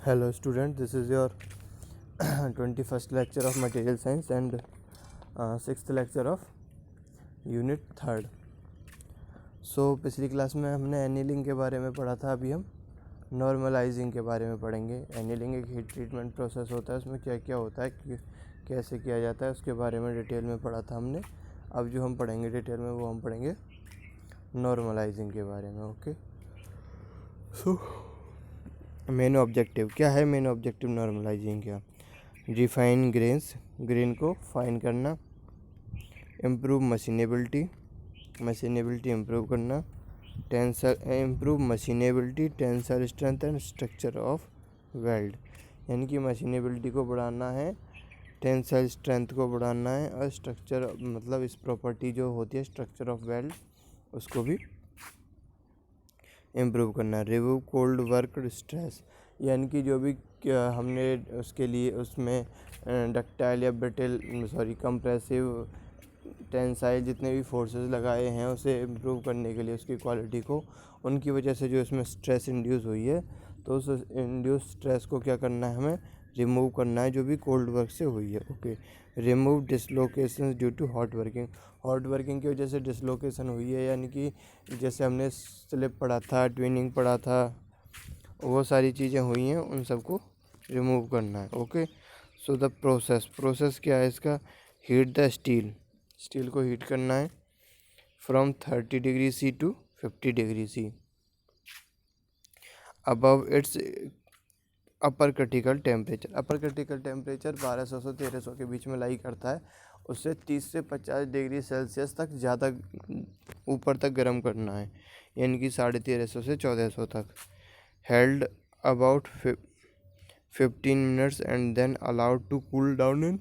Hello student, this is your 21st lecture of material science and 6th lecture of unit 3rd. पिछली class में हमने annealing के बारे में पढ़ा था। अभी हम नॉर्मलाइजिंग के बारे में पढ़ेंगे। एनीलिंग एक हीट ट्रीटमेंट प्रोसेस होता है, उसमें क्या क्या होता है, कैसे किया जाता है, उसके बारे में डिटेल में पढ़ा था हमने। अब जो हम पढ़ेंगे डिटेल में वो हम पढ़ेंगे नॉर्मलाइजिंग के बारे में। ओके, मेन ऑब्जेक्टिव क्या है? मेन ऑब्जेक्टिव नॉर्मलाइजिंग क्या? रिफाइन ग्रेन्स, ग्रेन को फाइन करना। इम्प्रूव मशीनेबिलिटी, मशीनेबिलिटी इम्प्रूव करना। Improve machinability, tensile strength and structure of weld, यानी कि मशीनेबिलिटी को बढ़ाना है, टेंसाइल स्ट्रेंथ को बढ़ाना है, और स्ट्रक्चर मतलब इस प्रॉपर्टी जो होती है स्ट्रक्चर ऑफ वेल्ड उसको भी इम्प्रूव करना। रिमूव कोल्ड वर्क स्ट्रेस, यानी कि जो भी हमने उसके लिए उसमें डक्टाइल या ब्रिटिल कंप्रेसिव टेंसाइल जितने भी फोर्सेस लगाए हैं उसे इम्प्रूव करने के लिए उसकी क्वालिटी को, उनकी वजह से जो इसमें स्ट्रेस इंड्यूस हुई है तो उस इंड्यूस स्ट्रेस को क्या करना है, हमें रिमूव करना है जो भी कोल्ड वर्क से हुई है। Okay, remove dislocation due to hot working, hot working की वजह से डिसलोकेशन हुई है, यानी कि जैसे हमने स्लिप पढ़ा था, ट्विनिंग पढ़ा था, वो सारी चीज़ें हुई हैं, उन सबको रिमूव करना है। ओके, सो द प्रोसेस क्या है इसका? हीट द स्टील, स्टील को हीट करना है from 30 degree C to 50 degree C above its upper critical temperature. Upper critical temperature 1200 से 1300 के बीच में लाई करता है। उससे 30 से 50 डिग्री सेल्सियस तक ज़्यादा ऊपर तक गर्म करना है, यानी कि 1350 से 1400 तक। Held about 15 minutes and then allowed to cool down in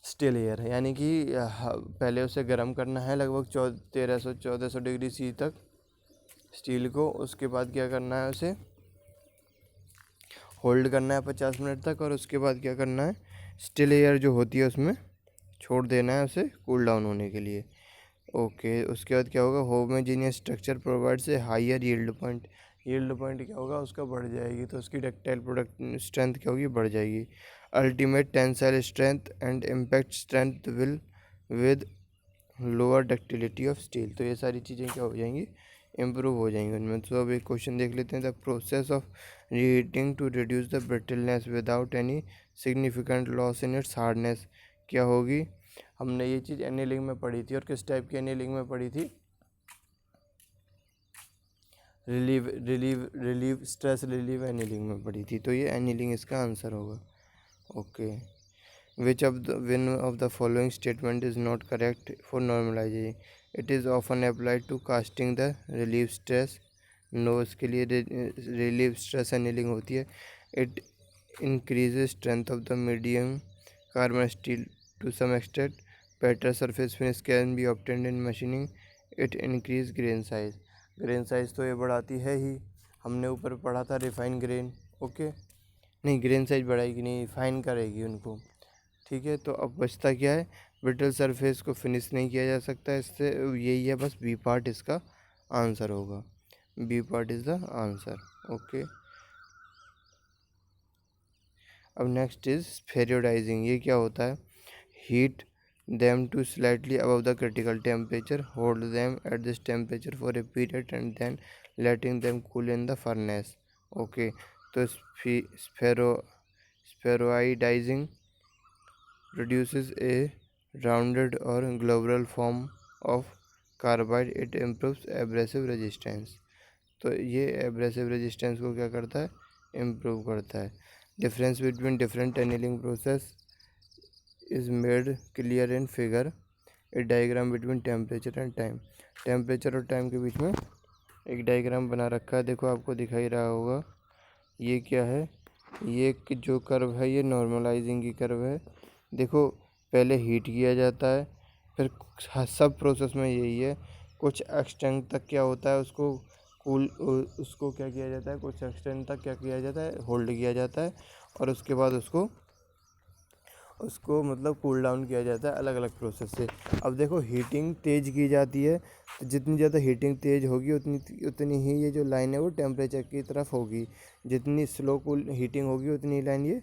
still air, यानी कि पहले उसे गर्म करना है लगभग 1300-1400 डिग्री सी तक स्टील को। उसके बाद क्या करना है, उसे होल्ड करना है 50 मिनट तक, और उसके बाद क्या करना है, स्टिल एयर जो होती है उसमें छोड़ देना है उसे कूल डाउन होने के लिए। ओके, उसके बाद क्या होगा? Homogeneous structure provides a higher yield point, yield point क्या होगा उसका बढ़ जाएगी, तो उसकी डक्टाइल प्रोडक्ट स्ट्रेंथ क्या होगी, बढ़ जाएगी। Ultimate tensile strength and impact strength will with lower ductility of steel, तो ये सारी चीज़ें क्या हो जाएंगी, इम्प्रूव हो जाएंगे उनमें। तो अब एक क्वेश्चन देख लेते हैं। The process of reheating to reduce the brittleness without any significant loss in its hardness क्या होगी? हमने ये चीज़ एनीलिंग में पढ़ी थी, और किस टाइप की एनीलिंग में पढ़ी थी? रिलीव स्ट्रेस रिलीव एनीलिंग में पढ़ी थी, तो ये एनीलिंग इसका आंसर होगा। Okay, which of the following statement is not correct for normalizing? It is often applied to casting the relief stress, no, इसके लिए relief stress annealing होती है। It increases strength of the medium carbon steel to some extent. Better surface finish can be obtained in machining. It increase grain size, grain size तो ये बढ़ाती है ही, हमने ऊपर पढ़ा था रिफाइन ग्रेन। ओके, नहीं, ग्रेन साइज बढ़ाएगी नहीं, फाइन करेगी उनको। ठीक है, तो अब बचता क्या है? ब्रिटल सरफेस को फिनिश नहीं किया जा सकता, इससे यही है बस, बी पार्ट इसका आंसर होगा। B part is the answer. Okay, अब नेक्स्ट इज फेरियोडाइजिंग, ये क्या होता है? Heat them to slightly above the critical temperature, hold them at this temperature for a period and then letting them cool in the furnace. Okay, तो spheroidizing produces a rounded or globular form of carbide. It improves abrasive resistance, तो ये abrasive resistance को क्या करता है, improve करता है। Difference between different annealing process is made clear in figure, A diagram between temperature and time, temperature और time के बीच में एक डायग्राम बना रखा है, देखो आपको दिखाई रहा होगा। ये क्या है? ये जो कर्व है ये नॉर्मलाइजिंग की कर्व है। देखो, पहले हीट किया जाता है, फिर सब प्रोसेस में यही है। कुछ एक्सटेंट तक क्या होता है, उसको उसको क्या किया जाता है, कुछ एक्सटेंट तक क्या किया जाता है, होल्ड किया जाता है, और उसके बाद उसको उसको मतलब कूल डाउन किया जाता है अलग अलग प्रोसेस से। अब देखो हीटिंग तेज़ की जाती है, तो जितनी ज़्यादा हीटिंग तेज़ होगी उतनी उतनी ही ये जो लाइन है वो टेम्परेचर की तरफ होगी। जितनी स्लो कूल हीटिंग होगी उतनी लाइन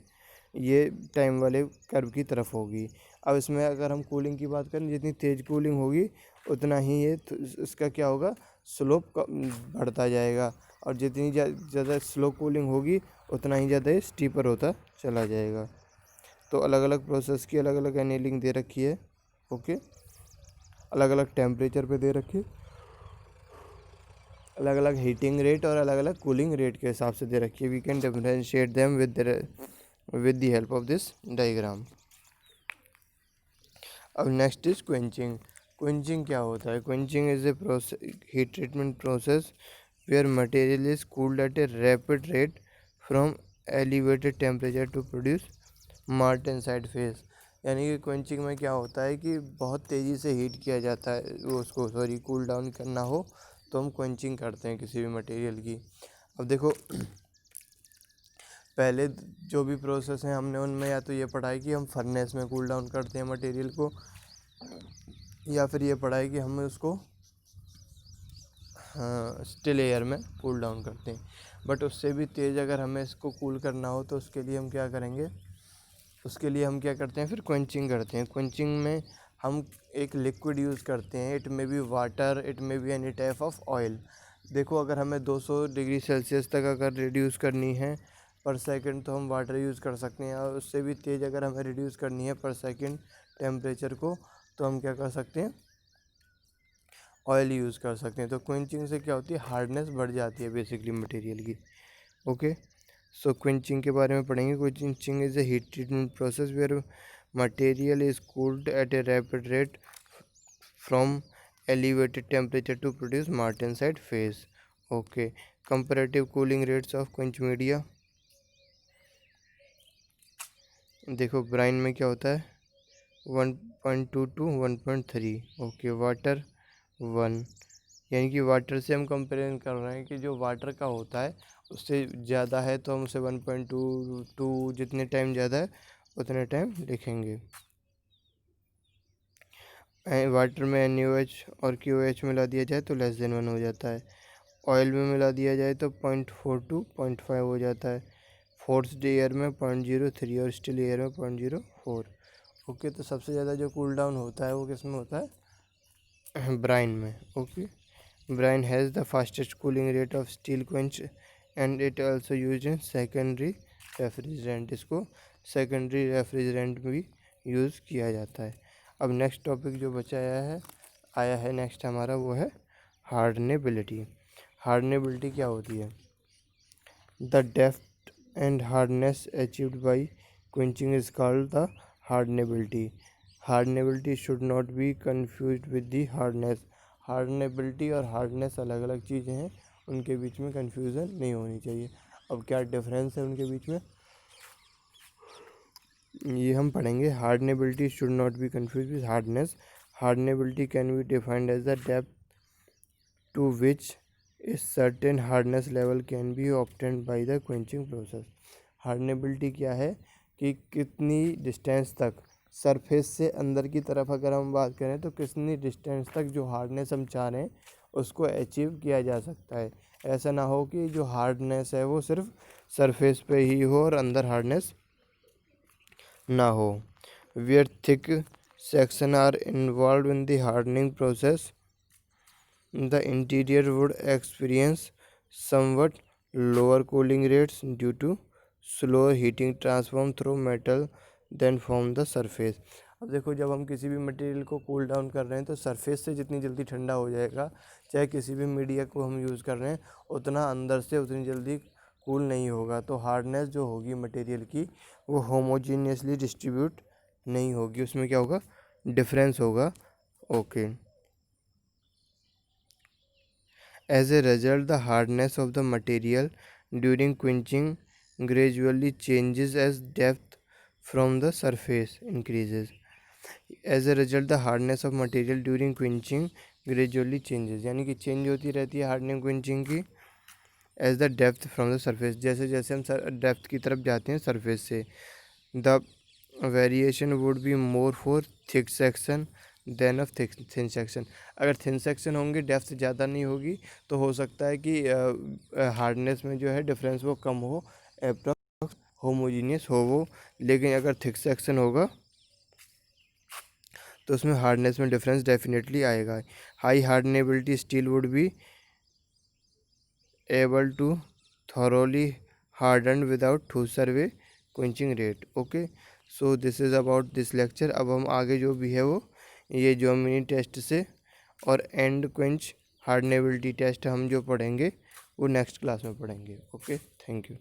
ये टाइम वाले कर्व की तरफ होगी। अब इसमें अगर हम कूलिंग की बात करें, जितनी तेज़ कूलिंग होगी उतना ही ये इसका क्या होगा, स्लोप बढ़ता जाएगा। और जितनी ज़्यादा स्लो कूलिंग होगी उतना ही ज़्यादा ये स्टीपर होता चला जाएगा। तो अलग अलग प्रोसेस की अलग अलग एनीलिंग दे रखी है। ओके, अलग अलग टेम्परेचर पे दे रखी है, अलग अलग हीटिंग रेट और अलग अलग कूलिंग रेट के हिसाब से दे रखी है। We can differentiate them with the help of this diagram. अब नेक्स्ट इज क्वेंचिंग। क्वेंचिंग क्या होता है? Quenching is a process, heat treatment process where material is cooled at a rapid rate from elevated temperature to produce martensite phase. यानी कि quenching में क्या होता है कि बहुत तेज़ी से हीट किया जाता है, वो उसको कूल डाउन करना हो तो हम क्वेंचिंग करते हैं किसी भी मटेरियल की। अब देखो पहले जो भी प्रोसेस हैं हमने उनमें या तो ये पढ़ा है कि हम फर्नेस में कूल डाउन करते हैं मटेरियल को, या फिर ये पढ़ा है कि हम उसको स्टिल एयर में कूल डाउन करते हैं। बट उससे भी तेज़ अगर हमें इसको कूल करना हो तो उसके लिए हम क्या करेंगे, उसके लिए हम क्या करते हैं, फिर क्वेंचिंग करते हैं। क्वेंचिंग में हम एक लिक्विड यूज़ करते हैं, it may be water, it may be any type of oil. देखो अगर हमें 200 डिग्री सेल्सियस तक अगर रिड्यूस करनी है पर सेकंड तो हम वाटर यूज़ कर सकते हैं, और उससे भी तेज़ अगर हमें रिड्यूस करनी है पर सेकंड टेम्परेचर को तो हम क्या कर सकते हैं, ऑयल यूज़ कर सकते हैं। तो क्वेंचिंग से क्या होती है, हार्डनेस बढ़ जाती है बेसिकली मटेरियल की। ओके, सो क्वेंचिंग के बारे में पढ़ेंगे। Quenching is a heat treatment process where material is cooled at a rapid rate from elevated temperature to produce martensite phase. Okay, comparative cooling rates of quench media। देखो Bryan में क्या होता है 1.2 to 1.3। Okay, water 1, यानी कि water से हम compare कर रहे हैं कि जो वाटर का होता है उससे ज़्यादा है तो हम उसे 1.2 जितने टाइम ज़्यादा है उतने टाइम लिखेंगे। वाटर में NaOH और KOH मिला दिया जाए तो <1 हो जाता है। ऑयल में मिला दिया जाए तो 0.4 to 0.5 हो जाता है। फोर्स्ड एयर में 0.03 और स्टिल एयर में 0.04। ओके, तो सबसे ज़्यादा जो कूल डाउन होता है वो किस में होता है, ब्राइन में। Okay, brine has the fastest cooling rate of steel quench and it also used in secondary refrigerant. इसको सेकेंडरी रेफ्रिजरेंट में भी यूज़ किया जाता है। अब नेक्स्ट टॉपिक जो आया है नेक्स्ट हमारा वो है हार्डनेबिलिटी। हार्डनेबिलिटी क्या होती है? The depth and hardness achieved by quenching is called the hardenability. Hardenability should not B confused with the hardness. Hardenability और हार्डनेस अलग अलग चीज़ें हैं, उनके बीच में कंफ्यूजन नहीं होनी चाहिए। अब क्या डिफरेंस है उनके बीच में ये हम पढ़ेंगे। Hardenability should not be confuse with hardness. Hardenability can be defined as the depth to which a certain hardness level can be obtained by the quenching process. Hardenability क्या है कि कितनी डिस्टेंस तक सरफेस से अंदर की तरफ अगर हम बात करें तो कितनी डिस्टेंस तक जो हार्डनेस हम चाह रहे हैं उसको अचीव किया जा सकता है। ऐसा ना हो कि जो हार्डनेस है वो सिर्फ सरफेस पे ही हो और अंदर हार्डनेस ना हो। Where thick sections are involved in the hardening process, the interior would experience somewhat lower cooling rates due to slower heating transform through metal than from the surface। अब देखो जब हम किसी भी मटेरियल को कूल डाउन कर रहे हैं तो सरफेस से जितनी जल्दी ठंडा हो जाएगा, चाहे किसी भी मीडिया को हम यूज़ कर रहे हैं, उतना अंदर से उतनी जल्दी कूल नहीं होगा। तो हार्डनेस जो होगी मटेरियल की वो होमोजीनियसली डिस्ट्रीब्यूट नहीं होगी, उसमें क्या होगा, डिफरेंस होगा। Okay, as a result the hardness of the material during quenching gradually changes as depth from the surface increases. As a result the hardness of material during quenching gradually changes, यानी कि change होती रहती है hardening quenching की as the depth from the surface, जैसे जैसे हम depth की तरफ जाते हैं सरफेस से। The variation would be more for thick section than of thin section. अगर थिन सेक्शन होंगे डेप्थ ज़्यादा नहीं होगी तो हो सकता है कि हार्डनेस में जो है डिफरेंस वो कम हो, अप्रॉक्स होमोजीनियस हो वो। लेकिन अगर थिक सेक्शन होगा तो उसमें हार्डनेस में डिफरेंस डेफिनेटली आएगा। High hardenability steel would be able to thoroughly hardened without too severe quenching rate। Okay, so this is about this lecture. अब हम आगे जो भी है वो ये ज्योमेट्री टेस्ट से और एंड क्वेंच हार्डनेबिलिटी टेस्ट हम जो पढ़ेंगे वो नेक्स्ट क्लास में पढ़ेंगे। Okay, thank you.